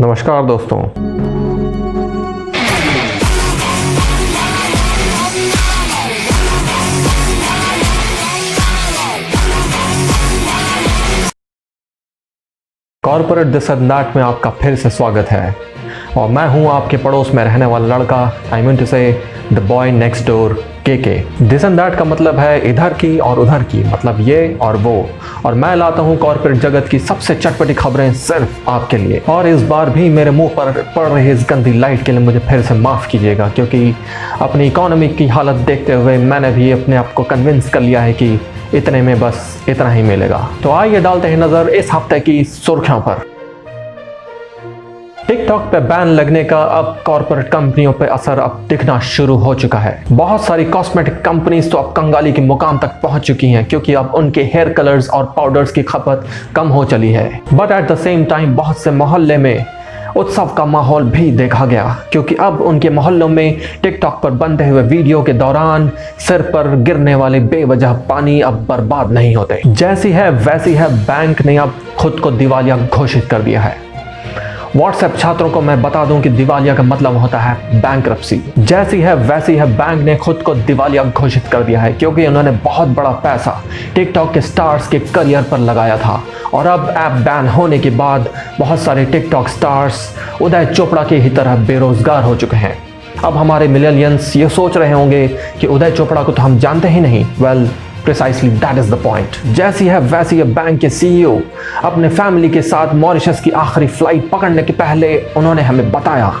नमस्कार दोस्तों। Corporate this and that में आपका फिर से स्वागत है और मैं हूं आपके पड़ोस में रहने वाला लड़का, आई मीन टू से द बॉय नेक्स्ट डोर के। दिस एंड दैट का मतलब है इधर की और उधर की, मतलब ये और वो, और मैं लाता हूं कॉर्पोरेट जगत की सबसे चटपटी खबरें सिर्फ आपके लिए। और इस बार भी मेरे मुंह पर पड़ रही इस गंदी लाइट के लिए मुझे फिर से माफ़ कीजिएगा, क्योंकि अपनी इकोनॉमी की हालत देखते हुए मैंने भी अपने आप को कन्विंस कर लिया है कि इतने में बस इतना ही मिलेगा। तो आइए डालते हैं नजर इस हफ्ते की सुर्खियों पर। टिकटॉक पे बैन लगने का अब कॉर्पोरेट कंपनियों पे असर अब दिखना शुरू हो चुका है। बहुत सारी कॉस्मेटिक कंपनीज तो अब कंगाली के मुकाम तक पहुंच चुकी हैं, क्योंकि अब उनके हेयर कलर्स और पाउडर्स की खपत कम हो चली है। But at the same time बहुत से मोहल्ले में उत्सव का माहौल भी देखा गया, क्योंकि अब उनके मोहल्लों में टिकटॉक पर बनते हुए वीडियो के दौरान सिर पर गिरने वाले बेवजह पानी अब बर्बाद नहीं होते। जैसी है वैसी है बैंक ने अब खुद को दिवालिया घोषित कर दिया है। व्हाट्सएप छात्रों को मैं बता दूं कि दिवालिया का मतलब होता है बैंकरप्सी। जैसी है वैसी है, बैंक ने खुद को दिवालिया घोषित कर दिया है, क्योंकि उन्होंने बहुत बड़ा पैसा टिकटॉक के स्टार्स के करियर पर लगाया था। और अब ऐप बैन होने के बाद बहुत सारे टिकटॉक स्टार्स उदय चोपड़ा की ही तरह बेरोजगार हो चुके हैं। अब हमारे मिलेनियंस ये सोच रहे होंगे कि उदय चोपड़ा को तो हम जानते ही नहीं। Well, precisely that is the point. जैसी है वैसी है, बैंक के सीईओ अपने फैमिली के साथ मॉरिशस की आखिरी फ्लाइट पकड़ने के पहले उन्होंने हमें बताया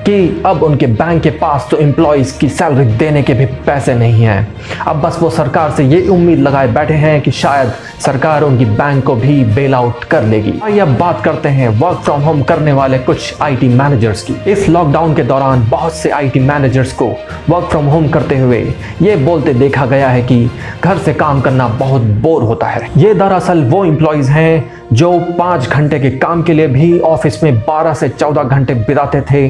कि अब उनके बैंक के पास तो एम्प्लॉयज की सैलरी देने के भी पैसे नहीं हैं। अब बस वो सरकार से ये उम्मीद लगाए बैठे हैं कि शायद सरकार उनकी बैंक को भी बेल आउट कर लेगी। आइए अब बात करते हैं वर्क फ्रॉम होम करने वाले कुछ आईटी मैनेजर्स की। इस लॉकडाउन के दौरान बहुत से आईटी मैनेजर्स को वर्क फ्रॉम होम करते हुए ये बोलते देखा गया है कि घर से काम करना बहुत बोर होता है। ये दरअसल वो एम्प्लॉयज हैं जो 5 घंटे के काम के लिए भी ऑफिस में 12 से 14 घंटे बिताते थे,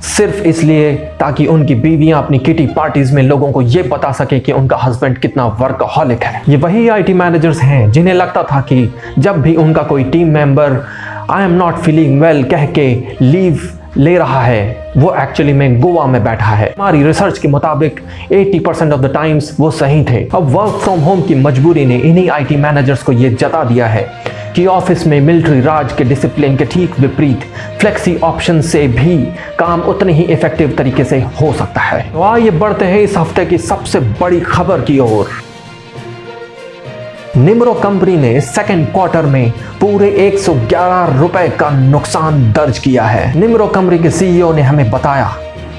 सिर्फ इसलिए ताकि उनकी बीवियां अपनी किटी पार्टीज में लोगों को ये बता सके कि उनका हस्बैंड कितना वर्कहॉलिक है। ये वही आईटी मैनेजर्स हैं जिन्हें लगता था कि जब भी उनका कोई team member I am not feeling well कह के लीव ले रहा है, वो एक्चुअली में गोवा में बैठा है। हमारी रिसर्च के मुताबिक 80% ऑफ द टाइम्स वो सही थे। अब वर्क फ्रॉम होम की मजबूरी ने इन्हीं आईटी मैनेजर्स को ये जता दिया है कि ऑफिस में मिलिट्री राज के डिसिप्लिन के ठीक विपरीत फ्लेक्सी ऑप्शन से भी काम उतने ही इफेक्टिव तरीके से हो सकता है। तो आइए बढ़ते हैं इस हफ्ते की सबसे बड़ी खबर की ओर। निम्रो कंपनी ने सेकेंड क्वार्टर में पूरे 111 रुपए का नुकसान दर्ज किया है। निम्रो कंपनी के सीईओ ने हमें बताया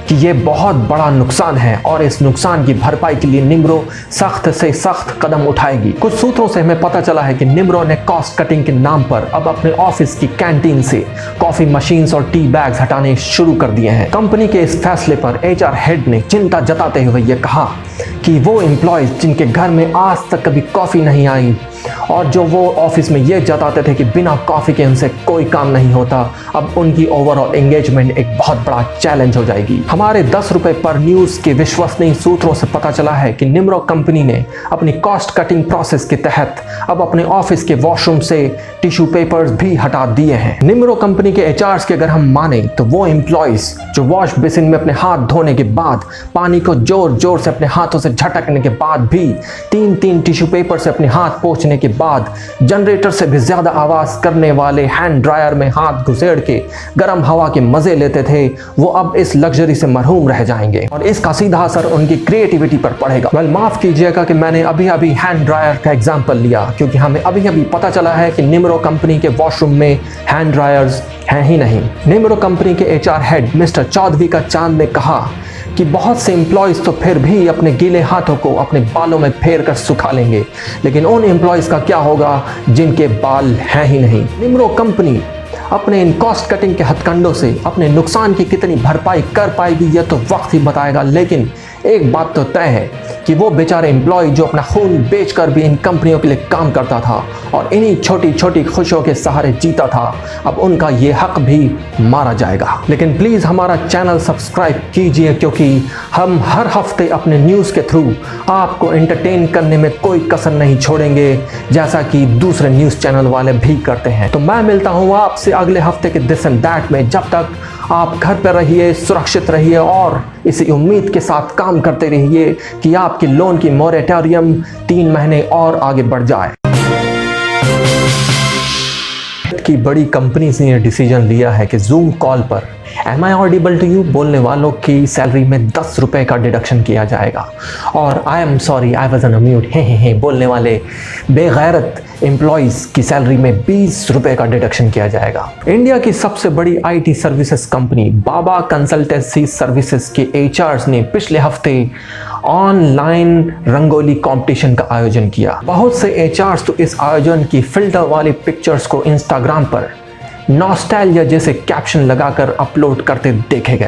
कि ये बहुत बड़ा नुकसान है और इस नुकसान की भरपाई के लिए निम्रो सख्त से सख्त कदम उठाएगी। कुछ सूत्रों से हमें पता चला है कि निम्रो ने कॉस्ट कटिंग के नाम पर अब अपने ऑफिस की कैंटीन से कॉफी मशीन्स और टी बैग्स हटाने शुरू कर दिए हैं। कंपनी के इस फैसले पर एचआर हेड ने चिंता जताते हुए ये कहा कि वो एम्प्लॉयज जिनके घर में आज तक कभी कॉफी नहीं आई और जो वो ऑफिस में ये जताते थे कि बिना कॉफी के उनसे कोई काम नहीं होता, अब उनकी ओवरऑल एंगेजमेंट एक बहुत बड़ा चैलेंज हो जाएगी। हमारे 10 रुपए पर न्यूज के विश्वसनीय सूत्रों से पता चला है कि निम्रो कंपनी ने अपनी कॉस्ट कटिंग प्रोसेस के तहत अब अपने ऑफिस के वॉशरूम से टिश्यू पेपर्स भी हटा दिए हैं। निम्रो कंपनी के एचआर्स के अगर हम माने तो वो एम्प्लॉयज जो वॉश बेसिन में अपने हाथ धोने के बाद पानी को जोर जोर से अपने हाथों से झटकने के बाद भी 3-3 टिश्यू पेपर से अपने हाथ पोंछने के बाद जनरेटर से भी ज्यादा आवाज करने वाले हैंड ड्रायर में हाथ घुसेड़ के गर्म हवा के मजे लेते थे, वो अब इस लग्जरी से मरहूम रह जाएंगे और इसका सीधा असर उनकी क्रिएटिविटी पर पड़ेगा। वेल, माफ कीजिएगा कि मैंने अभी अभी हैंड ड्रायर का एग्जांपल लिया, क्योंकि हमें अभी अभी पता चला है कि निम्रो कंपनी के वॉशरूम में हैंड ड्रायर्स हैं ही नहीं। निम्रो कंपनी के एचआर हेड मिस्टर चौधरी का चांद ने कहा कि बहुत से एम्प्लॉयज़ तो फिर भी अपने गीले हाथों को अपने बालों में फेर कर सुखा लेंगे, लेकिन उन एम्प्लॉयज़ का क्या होगा जिनके बाल हैं ही नहीं। निम्रो कंपनी अपने इन कॉस्ट कटिंग के हथकंडों से अपने नुकसान की कितनी भरपाई कर पाएगी यह तो वक्त ही बताएगा, लेकिन एक बात तो तय है कि वो बेचारे एम्प्लॉय जो अपना खून बेचकर भी इन कंपनियों के लिए काम करता था और इन्हीं छोटी छोटी खुशियों के सहारे जीता था, अब उनका ये हक भी मारा जाएगा। लेकिन प्लीज़ हमारा चैनल सब्सक्राइब कीजिए, क्योंकि हम हर हफ्ते अपने न्यूज़ के थ्रू आपको एंटरटेन करने में कोई कसर नहीं छोड़ेंगे, जैसा कि दूसरे न्यूज़ चैनल वाले भी करते हैं। तो मैं मिलता हूँ आपसे अगले हफ्ते के दिस एंड दैट में। जब तक आप घर पर रहिए, सुरक्षित रहिए और इसी उम्मीद के साथ काम करते रहिए कि आपकी लोन की मोरेटोरियम 3 महीने और आगे बढ़ जाए। की बड़ी कंपनीज ने यह डिसीजन लिया है कि जूम कॉल पर am I audible to you बोलने वालों की सैलरी में 10 रुपए का डिडक्शन किया जाएगा और I am sorry I was on mute हे बोलने वाले बेगैरत एम्प्लॉयज़ की सैलरी में 20 रुपए का डिडक्शन किया जाएगा। इंडिया की सबसे बड़ी IT services company Baba consultancy services के एचआर्स ने पिछले हफ्ते ऑनलाइन रंगोली कंपटीशन का आयोजन किया। बहुत से एचआर्स तो इस आयोजन की फिल्टर वाली पिक्चर्स को इंस्टाग्राम पर नॉस्टैल्जिया जैसे कैप्शन लगाकर अपलोड करते देखे गए।